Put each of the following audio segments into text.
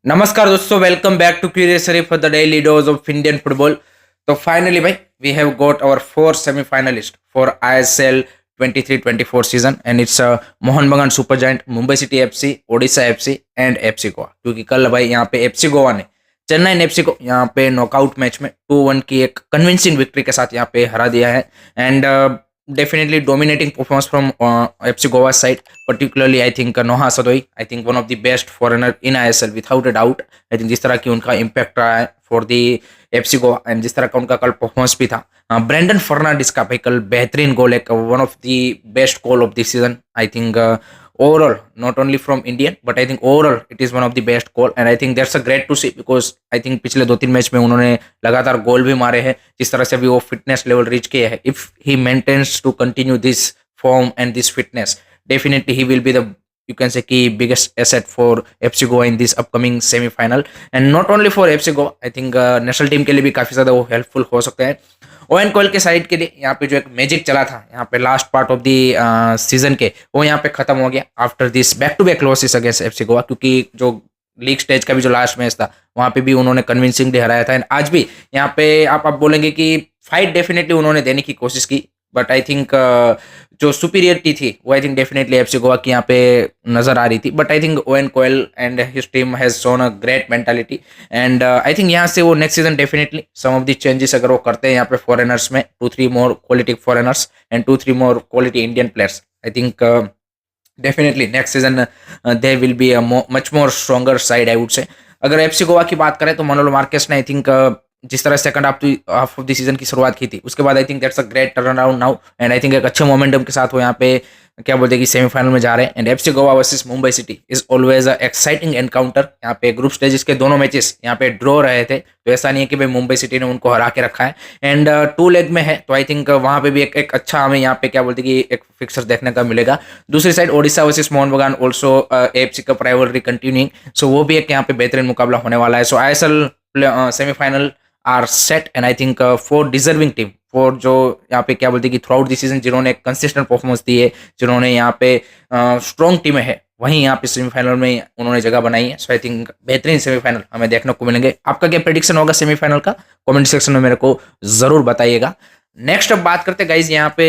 नमस्कार दोस्तों, welcome back to curious Sharif for the daily dose of Indian football. तो finally भाई we have got our 4 semifinalist for ISL 23-24 season and it's Mohun Bagan super giant, Mumbai city FC, Odisha FC and FC Goa. क्योंकि कल भाई यहाँ पे FC Goa ने चेन्नई एफसी को यहाँ पे नॉकआउट मैच में 2-1 की एक कन्विंसिंग विक्ट्री के साथ यहाँ पे हरा दिया है and definitely dominating performance from FC Goa side. Particularly, I think Noha Sadoi, I think one of the best foreigner in ISL without a doubt. I think जिस तरह की उनका impact रहा है for the FC Goa and जिस तरह का उनका कल परफॉर्मेंस भी था। ब्रेंडन फर्नांडिस का भाई कल बेहतरीन गोल, एक one of the best goal of this season. I think overall, not only from Indian, but I think overall it is one of the best goal and I think that's a great to see because I think पिछले 2-3 match में उन्होंने लगातार गोल भी मारे हैं। जिस तरह से भी वो फिटनेस लेवल रीच किए हैं, if he maintains to continue this form and this fitness, definitely he will be the, you can say, key biggest asset for FC Goa in this upcoming semi-final and not only for FC Goa, I think national team के लिए भी काफी ज्यादा वो helpful हो सकते हैं। On कोयल के साइड के लिए यहाँ पे जो एक मैजिक चला था यहाँ पे last part of the season के, वो यहाँ पे खत्म हो गया after this back to back losses against FC Goa. क्योंकि जो लीग स्टेज का भी जो लास्ट मैच था वहाँ पे भी उन्होंने कन्विंसिंगली हराया था एंड आज भी यहाँ पे आप बोलेंगे कि फाइट डेफिनेटली उन्होंने देने की कोशिश की, बट आई थिंक जो सुपीरियरिटी थी वो I think definitely FC Goa की यहाँ पे नजर आ रही थी। But I think Owen Coyle and his team has shown a great mentality and I think यहाँ से वो next season definitely some of the changes अगर वो करते हैं यहाँ पे फॉरेनर्स में 2-3 more quality foreigners and 2-3 more quality Indian players, I think definitely next season they will be a much more stronger side I would say. अगर FC Goa की बात करें तो मनोलो मार्केस ने आई थिंक जिस तरह second half of the season की शुरुआत की थी उसके बाद I think that's a great turn around now and I think एक अच्छे मोमेंटम के साथ वो यहाँ पे क्या बोलते हैं कि सेमीफाइनल में जा रहे हैं and FC Goa versus Mumbai city is always a exciting encounter. यहाँ पे ग्रुप स्टेजेस के दोनों मैचेस यहाँ पे ड्रॉ रहे थे, तो ऐसा नहीं है कि भाई मुंबई सिटी ने उनको हरा के रखा है एंड 2 लेग में है, तो आई थिंक वहाँ पे भी एक अच्छा हमें यहाँ पे क्या बोलते हैं कि एक फिक्सर देखने का मिलेगा। दूसरी side Odisha versus Mohun Bagan also FC cup rivalry continuing, so वो भी एक यहाँ पे बेहतरीन मुकाबला होने वाला है। So ISL semifinal are set and I think for deserving team, for जो यहाँ पे क्या बोलते हैं कि थ्रू आउट द सीजन जिन्होंने कंसिस्टेंट परफॉर्मेंस दी है, जिन्होंने यहाँ पे स्ट्रॉन्ग टीमें है, वहीं यहाँ पे सेमीफाइनल में उन्होंने जगह बनाई है। सो आई थिंक बेहतरीन सेमीफाइनल हमें देखने को मिलेंगे। आपका क्या प्रेडिक्शन होगा सेमीफाइनल का, कमेंट सेक्शन में मेरे को जरूर बताइएगा। नेक्स्ट अब बात करते गाइज, यहाँ पे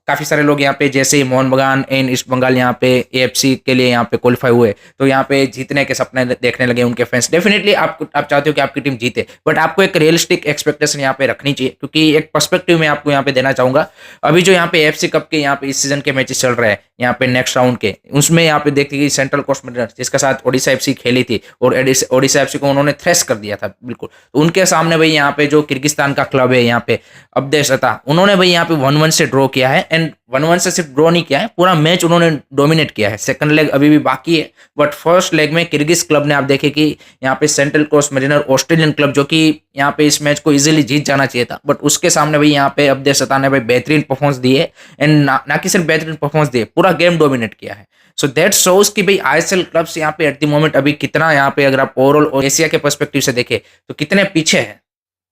काफी सारे लोग यहाँ पे जैसे ही मोहन बगान एंड ईस्ट बंगाल यहाँ पे AFC के लिए यहाँ पे क्वालिफाई हुए तो यहाँ पे जीतने के सपने देखने लगे उनके फैंस। डेफिनेटली आप चाहते हो कि आपकी टीम जीते, बट आपको एक रियलिस्टिक एक्सपेक्टेशन यहाँ पे रखनी चाहिए। क्योंकि एक पर्सपेक्टिव में आपको यहाँ पे देना चाहूंगा, अभी जो यहाँ पे AFC कप के यहाँ पे इस सीजन के मैचेस चल रहे हैं यहाँ पे नेक्स्ट राउंड के, उसमें यहाँ पे देखते कि सेंट्रल कोस्ट मेरिनर्स जिसके साथ ओडिशा FC खेली थी और ओडिशा FC को उन्होंने थ्रेश कर दिया था बिल्कुल, तो उनके सामने भाई यहाँ पे जो किर्गिस्तान का क्लब है यहाँ पे अब्देश था, उन्होंने भाई यहाँ पे 1-1 से ड्रॉ किया है एंड 1-1 से सिर्फ ड्रॉ नहीं किया है, पूरा मैच उन्होंने डोमिनेट किया है। सेकंड लेग अभी भी बाकी है, बट फर्स्ट लेग में किर्गिज क्लब ने आप देखे कि यहाँ पे central coast mariner Australian club जो कि यहाँ पे इस मैच को इजीली जीत जाना चाहिए था, बट उसके सामने भाई यहाँ पे अब्देश ने भाई बेहतरीन परफॉर्मेंस दी है एंड ना कि सिर्फ बेहतरीन परफॉर्मेंस दी है, पूरा गेम डोमिनेट किया है। सो दैट शोज कि भाई ISL क्लब्स यहाँ पे एट द मोमेंट अभी कितना यहाँ पे अगर आप ओवरऑल एशिया के पर्सपेक्टिव से देखें तो कितने पीछे है,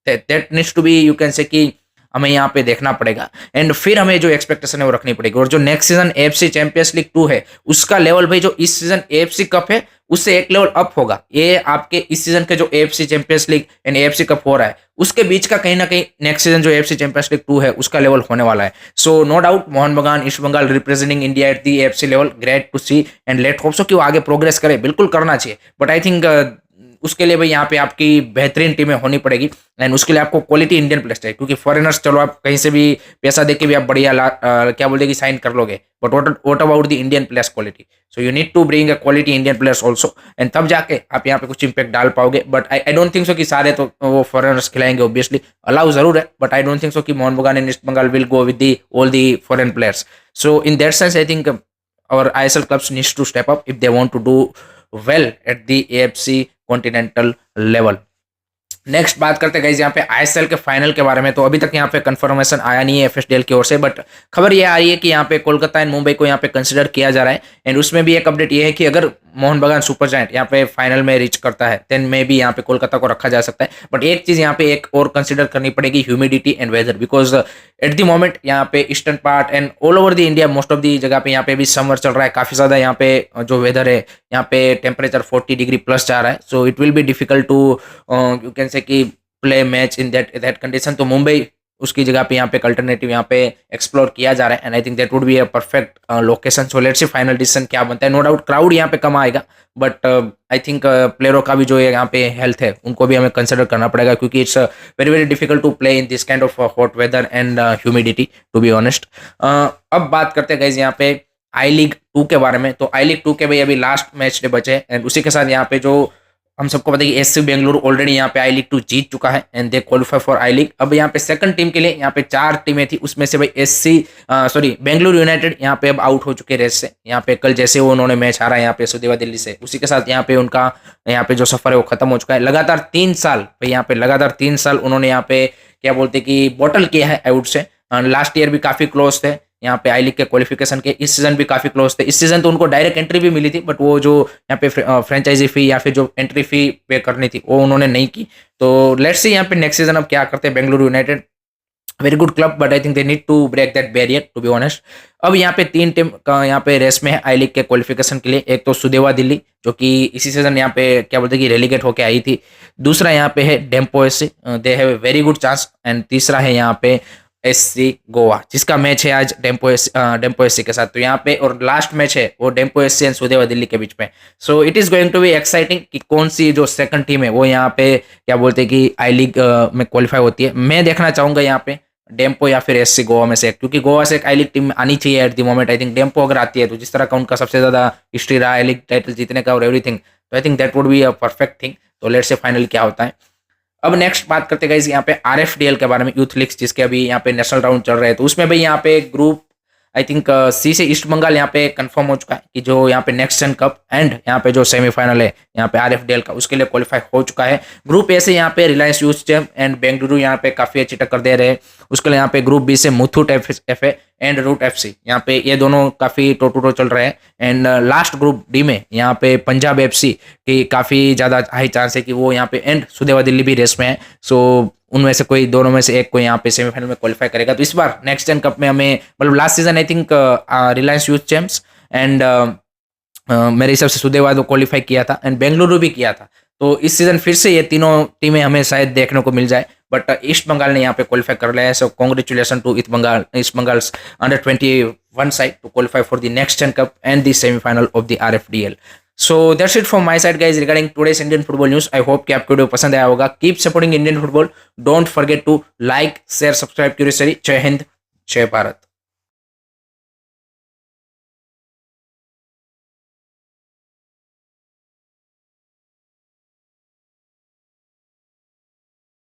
that needs to be, you can say कि हमें यहाँ पे देखना पड़ेगा एंड फिर हमें जो एक्सपेक्टेशन है वो रखनी पड़ेगी। और जो next season AFC champions league 2 है उसका लेवल भाई जो इस सीजन AFC कप है उससे एक लेवल अप होगा। ये आपके इस सीजन के जो AFC champions league and AFC cup हो रहा है उसके बीच का कहीं ना कहीं नेक्स्ट सीजन जो AFC चैंपियंस लीग 2 है उसका लेवल होने वाला है। So no doubt Mohun Bagan east Bengal representing India at the AFC level, great to see and let hope so कि वो आगे प्रोग्रेस करे, बिल्कुल करना चाहिए। बट आई थिंक उसके लिए भाई यहाँ पे आपकी बेहतरीन टीमें होनी पड़ेगी एंड उसके लिए आपको क्वालिटी इंडियन प्लेयर्स चाहिए। क्योंकि फॉरेनर्स चलो आप कहीं से भी पैसा देके भी आप बढ़िया क्या बोलते कि साइन कर लोगे, but what about the Indian players quality, so you need to bring a quality Indian players also and तब जाके आप यहाँ पे कुछ इंपैक्ट डाल पाओगे। But I don't think so कि सारे तो वो फॉरेनर्स खिलाएंगे, ऑब्वियसली अलाउ जरूर है, but I don't think so कि Mohun Bagan and east Bengal will go with the all the foreign players. So in that sense I think our ISL clubs needs to step up if they want to do well at the AFC continental level. Next बात करते हैं यहाँ पे ISL के final के बारे में। तो अभी तक यहाँ पे कंफर्मेशन आया नहीं है FSDL की ओर से, बट खबर ये आ रही है कि यहाँ पे कोलकाता एंड मुंबई को यहाँ पे कंसिडर किया जा रहा है एंड उसमें भी एक अपडेट ये है कि अगर मोहन बगान सुपर जायंट यहाँ पे फाइनल में रीच करता है देन मे भी यहाँ पे कोलकाता को रखा जा सकता है। बट एक चीज यहाँ पे एक और कंसिडर करनी पड़ेगी, humidity and weather, because at the moment यहाँ पे eastern part and all over the India most of the जगह पे यहाँ पे भी समर चल रहा है, काफी ज्यादा यहाँ पे जो वेदर है यहाँ पे टेम्परेचर 40 डिग्री प्लस जा रहा है। So it will be difficult to you can say कि play match in that condition. तो मुंबई उसकी जगह पे यहाँ पे अल्टरनेटिव यहाँ पे एक्सप्लोर किया जा रहा है and I think that would be a perfect location. So let's see final decision क्या बनता है। नो डाउट क्राउड यहाँ पे कम आएगा, बट आई थिंक प्लेयरों का भी जो यहाँ पे हेल्थ है उनको भी हमें कंसिडर करना पड़ेगा, क्योंकि it's very very difficult to play in this kind of hot weather and humidity to be honest. अब बात करते हैं गाइस यहाँ पे आई लीग 2 के बारे में। तो आई लीग 2 के भाई अभी लास्ट मैच डे बचे एंड उसी के साथ यहाँ पे जो हम सबको पता है कि एससी बेंगलुरु ऑलरेडी यहाँ पे आई लीग 2 जीत चुका है and they qualify for I league. अब यहाँ पे सेकंड टीम के लिए यहाँ पे 4 टीमें थी, उसमें से भाई बेंगलुरु यूनाइटेड यहाँ पे अब आउट हो चुके रेस से। यहाँ पे कल जैसे वो उन्होंने मैच हारा यहाँ पे सुदेवा दिल्ली से, उसी के साथ यहाँ पे उनका यहाँ पे जो सफर है वो खत्म हो चुका है। लगातार 3 साल भाई यहाँ पे लगातार 3 साल उन्होंने यहाँ पे क्या बोलते कि बॉटल किया है I would say. Last year भी काफी क्लोज थे यहाँ पे आई लीग के क्वालिफिकेशन के, इस सीजन भी काफी क्लोज थे। इस सीजन तो उनको डायरेक्ट एंट्री भी मिली थी, बट वो जो यहाँ पे फ्रेंचाइजी फी या फिर जो एंट्री फी पे करनी थी वो उन्होंने नहीं की। तो लेट्स सी यहाँ पे नेक्स्ट सीजन अब क्या करते हैं Bengaluru united. Very good club, but I think they need to break that barrier to be honest. अब यहाँ पे 3 टीम का यहाँ पे रेस में है आई लीग के क्वालिफिकेशन के लिए। एक तो सुदेवा दिल्ली जो कि इसी सीजन यहाँ पे क्या बोलते हैं कि रेलीगेट होके आई थी। दूसरा यहाँ पे है Dempo SC, they have a very good chance. And तीसरा है यहाँ पे एससी गोवा, जिसका मैच है आज डेम्पो एससी के साथ। तो यहाँ पे और लास्ट मैच है वो डेम्पो एससी एंड सुदेवा दिल्ली के बीच में। So it is going to be exciting कि कौन सी जो सेकंड टीम है वो यहाँ पे क्या बोलते हैं कि आई लीग में क्वालिफाई होती है। मैं देखना चाहूंगा यहाँ पे डेम्पो या फिर एससी गोवा में से, क्योंकि गोवा से एक आई लीग टीम आनी चाहिए eight the moment. I think Dempo अगर आती है तो जिस तरह का उनका सबसे ज्यादा हिस्ट्री रहा आई लीग टाइटल जीतने का और एवरीथिंग, तो I think that would be a perfect thing. तो लेट्स से फाइनल क्या होता है। अब नेक्स्ट बात करते हैं यहाँ पे आरएफडीएल के बारे में, यूथ लीग्स जिसके अभी यहाँ पे नेशनल राउंड चल रहे हैं। तो उसमें भाई यहाँ पे ग्रुप आई थिंक सी से ईस्ट बंगाल यहाँ पे कंफर्म हो चुका है कि जो यहाँ पे नेक्स्ट जेन कप एंड यहाँ पे जो सेमीफाइनल है यहाँ पे आरएफडीएल का उसके लिए क्वालिफाई हो चुका है। ग्रुप ए से यहाँ पे Reliance youth gem and Bengaluru यहाँ पे काफी अच्छी टक्कर दे रहे हैं। उसके लिए यहाँ पे ग्रुप बी से Muthoot FA and root FC, यहाँ पे ये दोनों काफी टो टू टो चल रहे हैं। एंड लास्ट ग्रुप डी में यहाँ पे पंजाब एफसी की काफी ज्यादा हाई चांस है कि वो यहाँ पे एंड सुदेवा दिल्ली भी रेस में है। सो उनमें से कोई दोनों में से एक को यहाँ पे सेमीफाइनल में क्वालिफाई करेगा। तो इस बार नेक्स्ट जेन कप में हमें मतलब last season I think Reliance youth champs and मेरे हिसाब से सुदेवा को क्वालिफाई किया था एंड बेंगलुरु भी किया था। तो इस सीजन फिर से ये तीनों टीमें हमें शायद देखने को मिल जाए, बट ईस्ट बंगाल ने यहाँ पे क्वालिफाई कर लिया है। So congratulation to East Bengal under 21 side to qualify for the next gen cup and the semifinal of the RFDL. So that's it from my side guys regarding today's Indian football news. I hope कि आपको video पसंद आया होगा। Keep supporting Indian football, don't forget to like share subscribe curious study. जय हिंद, जय भारत।